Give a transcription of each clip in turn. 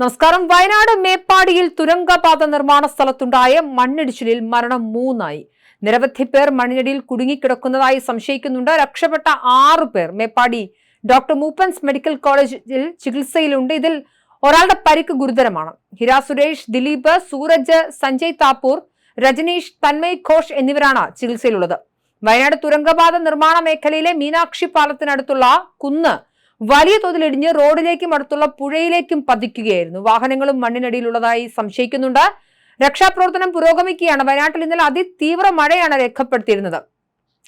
നമസ്കാരം. വയനാട് മേപ്പാടിയിൽ തുരങ്കപാത നിർമ്മാണ സ്ഥലത്തുണ്ടായ മണ്ണിടിച്ചിലിൽ മരണം 3 നിരവധി പേർ മണ്ണിനടിയിൽ കുടുങ്ങിക്കിടക്കുന്നതായി സംശയിക്കുന്നുണ്ട്. രക്ഷപ്പെട്ട 6 പേർ മേപ്പാടി ഡോക്ടർ മൂപ്പൻസ് മെഡിക്കൽ കോളേജിൽ ചികിത്സയിലുണ്ട്. ഇതിൽ ഒരാളുടെ പരിക്ക് ഗുരുതരമാണ്. ഹിര സുരേഷ്, ദിലീപ്, സൂരജ്, സഞ്ജയ് താപ്പൂർ, രജനീഷ്, തന്മയ് ഘോഷ് എന്നിവരാണ് ചികിത്സയിലുള്ളത്. വയനാട് തുരങ്കപാത നിർമ്മാണ മേഖലയിലെ മീനാക്ഷി പാലത്തിനടുത്തുള്ള കുന്ന് വലിയ തോതിൽ ഇടിഞ്ഞ് റോഡിലേക്കും അടുത്തുള്ള പുഴയിലേക്കും പതിക്കുകയായിരുന്നു. വാഹനങ്ങളും മണ്ണിനടിയിലുള്ളതായി സംശയിക്കുന്നുണ്ട്. രക്ഷാപ്രവർത്തനം പുരോഗമിക്കുകയാണ്. വയനാട്ടിൽ ഇന്നലെ അതിതീവ്ര മഴയാണ് രേഖപ്പെടുത്തിയിരുന്നത്.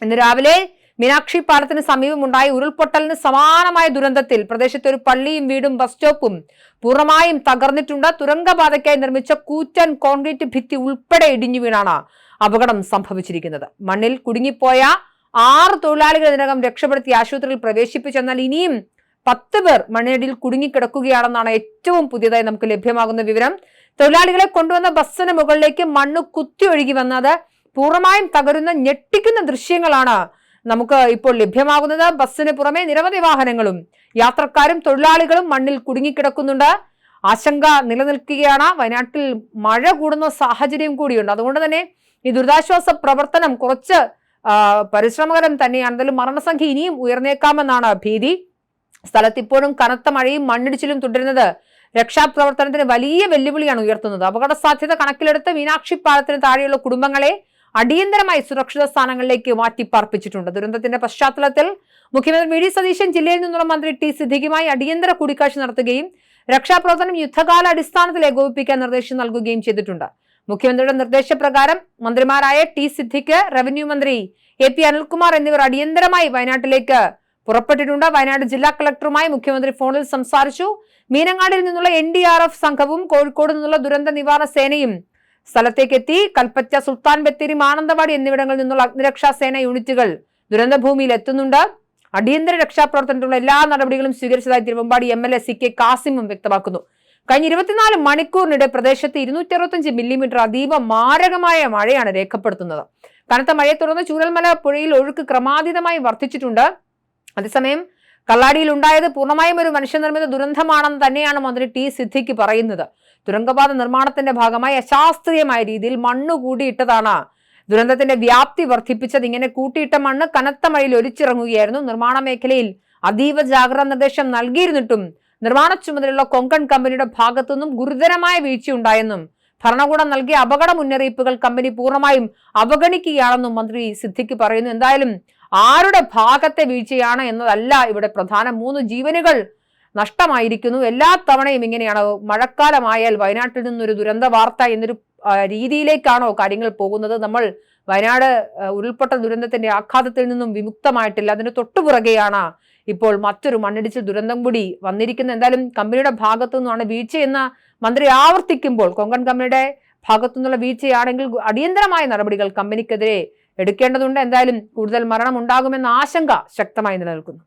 ഇന്ന് രാവിലെ മീനാക്ഷി പാലത്തിന് സമീപമുണ്ടായ ഉരുൾപൊട്ടലിന് സമാനമായ ദുരന്തത്തിൽ പ്രദേശത്തെ ഒരു പള്ളിയും വീടും ബസ് സ്റ്റോപ്പും പൂർണ്ണമായും തകർന്നിട്ടുണ്ട്. തുരങ്കപാതയ്ക്കായി നിർമ്മിച്ച കൂറ്റൻ കോൺക്രീറ്റ് ഭിത്തി ഉൾപ്പെടെ ഇടിഞ്ഞു വീണാണ് അപകടം സംഭവിച്ചിരിക്കുന്നത്. മണ്ണിൽ കുടുങ്ങിപ്പോയ 6 തൊഴിലാളികൾ ഇതിനകം രക്ഷപ്പെടുത്തി ആശുപത്രിയിൽ പ്രവേശിപ്പിച്ചെന്നാൽ ഇനിയും 10 പേർ മണ്ണിനടിയിൽ കുടുങ്ങിക്കിടക്കുകയാണെന്നാണ് ഏറ്റവും പുതിയതായി നമുക്ക് ലഭ്യമാകുന്ന വിവരം. തൊഴിലാളികളെ കൊണ്ടുവന്ന ബസ്സിന് മുകളിലേക്ക് മണ്ണ് കുത്തിയൊഴുകി വന്നത് പൂർണ്ണമായും തകരുന്ന ഞെട്ടിക്കുന്ന ദൃശ്യങ്ങളാണ് നമുക്ക് ഇപ്പോൾ ലഭ്യമാകുന്നത്. ബസ്സിന് പുറമെ നിരവധി വാഹനങ്ങളും യാത്രക്കാരും തൊഴിലാളികളും മണ്ണിൽ കുടുങ്ങിക്കിടക്കുന്നുണ്ട്. ആശങ്ക നിലനിൽക്കുകയാണ്. വയനാട്ടിൽ മഴ കൂടുന്ന സാഹചര്യം കൂടിയുണ്ട്. അതുകൊണ്ട് തന്നെ ഈ ദുരിതാശ്വാസ പ്രവർത്തനം കുറച്ച് പരിശ്രമകരം തന്നെയാണ്. എന്തായാലും മരണസംഖ്യ ഇനിയും ഉയർന്നേക്കാമെന്നാണ് ഭീതി. സ്ഥലത്ത് ഇപ്പോഴും കനത്ത മഴയും മണ്ണിടിച്ചിലും തുടരുന്നത് രക്ഷാപ്രവർത്തനത്തിന് വലിയ വെല്ലുവിളിയാണ് ഉയർത്തുന്നത്. അപകട സാധ്യത കണക്കിലെടുത്ത് മീനാക്ഷി പാലത്തിന് താഴെയുള്ള കുടുംബങ്ങളെ അടിയന്തരമായി സുരക്ഷിത സ്ഥാനങ്ങളിലേക്ക് മാറ്റിപ്പാർപ്പിച്ചിട്ടുണ്ട്. ദുരന്തത്തിന്റെ പശ്ചാത്തലത്തിൽ മുഖ്യമന്ത്രി വി ഡി സതീശൻ ജില്ലയിൽ നിന്നുള്ള മന്ത്രി ടി സിദ്ദിഖുമായി അടിയന്തര കൂടിക്കാഴ്ച നടത്തുകയും രക്ഷാപ്രവർത്തനം യുദ്ധകാല അടിസ്ഥാനത്തിൽ ഏകോപിപ്പിക്കാൻ നിർദ്ദേശം നൽകുകയും ചെയ്തിട്ടുണ്ട്. മുഖ്യമന്ത്രിയുടെ നിർദ്ദേശപ്രകാരം മന്ത്രിമാരായ ടി സിദ്ദിഖ്, റവന്യൂ മന്ത്രി എ പി അനിൽകുമാർ എന്നിവർ അടിയന്തരമായി വയനാട്ടിലേക്ക് പുറപ്പെട്ടിട്ടുണ്ട്. വയനാട് ജില്ലാ കളക്ടറുമായി മുഖ്യമന്ത്രി ഫോണിൽ സംസാരിച്ചു. മീനങ്ങാടിൽ നിന്നുള്ള NDRF സംഘവും കോഴിക്കോട് നിന്നുള്ള ദുരന്ത നിവാരണ സേനയും സ്ഥലത്തേക്കെത്തി. കൽപ്പറ്റ, സുൽത്താൻ ബത്തേരി, മാനന്തവാടി എന്നിവിടങ്ങളിൽ നിന്നുള്ള അഗ്നിരക്ഷാ സേന യൂണിറ്റുകൾ ദുരന്തഭൂമിയിൽ എത്തുന്നുണ്ട്. അടിയന്തര രക്ഷാപ്രവർത്തനത്തിനുള്ള എല്ലാ നടപടികളും സ്വീകരിച്ചതായി തിരുവമ്പാടി MLA CK കാസിമും വ്യക്തമാക്കുന്നു. കഴിഞ്ഞ 24 മണിക്കൂറിനിടെ പ്രദേശത്ത് 265 മില്ലിമീറ്റർ അതീവ മാരകമായ മഴയാണ് രേഖപ്പെടുത്തുന്നത്. കനത്ത മഴയെ തുടർന്ന് ചൂരൽമല പുഴയിൽ ഒഴുക്ക് ക്രമാതീതമായി വർദ്ധിച്ചിട്ടുണ്ട്. അതേസമയം കള്ളാടിയിൽ ഉണ്ടായത് പൂർണ്ണമായും ഒരു മനുഷ്യനിർമ്മിത ദുരന്തമാണെന്ന് തന്നെയാണ് മന്ത്രി ടി സിദ്ദിഖ് പറയുന്നത്. തുരങ്കപാത നിർമ്മാണത്തിന്റെ ഭാഗമായി അശാസ്ത്രീയമായ രീതിയിൽ മണ്ണ് കൂട്ടിയിട്ടതാണ് ദുരന്തത്തിന്റെ വ്യാപ്തി വർദ്ധിപ്പിച്ചത്. ഇങ്ങനെ കൂട്ടിയിട്ട മണ്ണ് കനത്ത മഴയിൽ ഒലിച്ചിറങ്ങുകയായിരുന്നു. നിർമ്മാണ മേഖലയിൽ അതീവ ജാഗ്രതാ നിർദ്ദേശം നൽകിയിരുന്നിട്ടും നിർമ്മാണ ചുമതലയുള്ള കൊങ്കൺ കമ്പനിയുടെ ഭാഗത്തുനിന്നും ഗുരുതരമായ വീഴ്ചയുണ്ടായെന്നും ഭരണകൂടം നൽകിയ അപകട മുന്നറിയിപ്പുകൾ കമ്പനി പൂർണ്ണമായും അവഗണിക്കുകയാണെന്നും മന്ത്രി സിദ്ദിഖ് പറയുന്നു. എന്തായാലും ആരുടെ ഭാഗത്തെ വീഴ്ചയാണ് എന്നതല്ല ഇവിടെ പ്രധാനം. 3 ജീവനുകൾ നഷ്ടമായിരിക്കുന്നു. എല്ലാ തവണയും ഇങ്ങനെയാണ്. മഴക്കാലമായാൽ വയനാട്ടിൽ നിന്നൊരു ദുരന്ത വാർത്ത എന്നൊരു രീതിയിലേക്കാണോ കാര്യങ്ങൾ പോകുന്നത്? നമ്മൾ വയനാട് ഉരുൾപൊട്ടൽ ദുരന്തത്തിന്റെ ആഘാതത്തിൽ നിന്നും വിമുക്തമായിട്ടില്ല. അതിന് തൊട്ടുപുറകെയാണ് ഇപ്പോൾ മറ്റൊരു മണ്ണിടിച്ചിൽ ദുരന്തം കൂടി വന്നിരിക്കുന്നത്. എന്തായാലും കമ്പനിയുടെ ഭാഗത്തു നിന്നാണ് വീഴ്ചയെന്ന് മന്ത്രി ആവർത്തിക്കുമ്പോൾ കൊങ്കൺ കമ്പനിയുടെ ഭാഗത്തു നിന്നുള്ള വീഴ്ചയാണെങ്കിൽ അടിയന്തരമായ നടപടികൾ കമ്പനിക്കെതിരെ എടുക്കേണ്ടതുണ്ട്. എന്തായാലും കൂടുതൽ മരണം ഉണ്ടാകുമെന്ന ആശങ്ക ശക്തമായി നിലനിൽക്കുന്നു.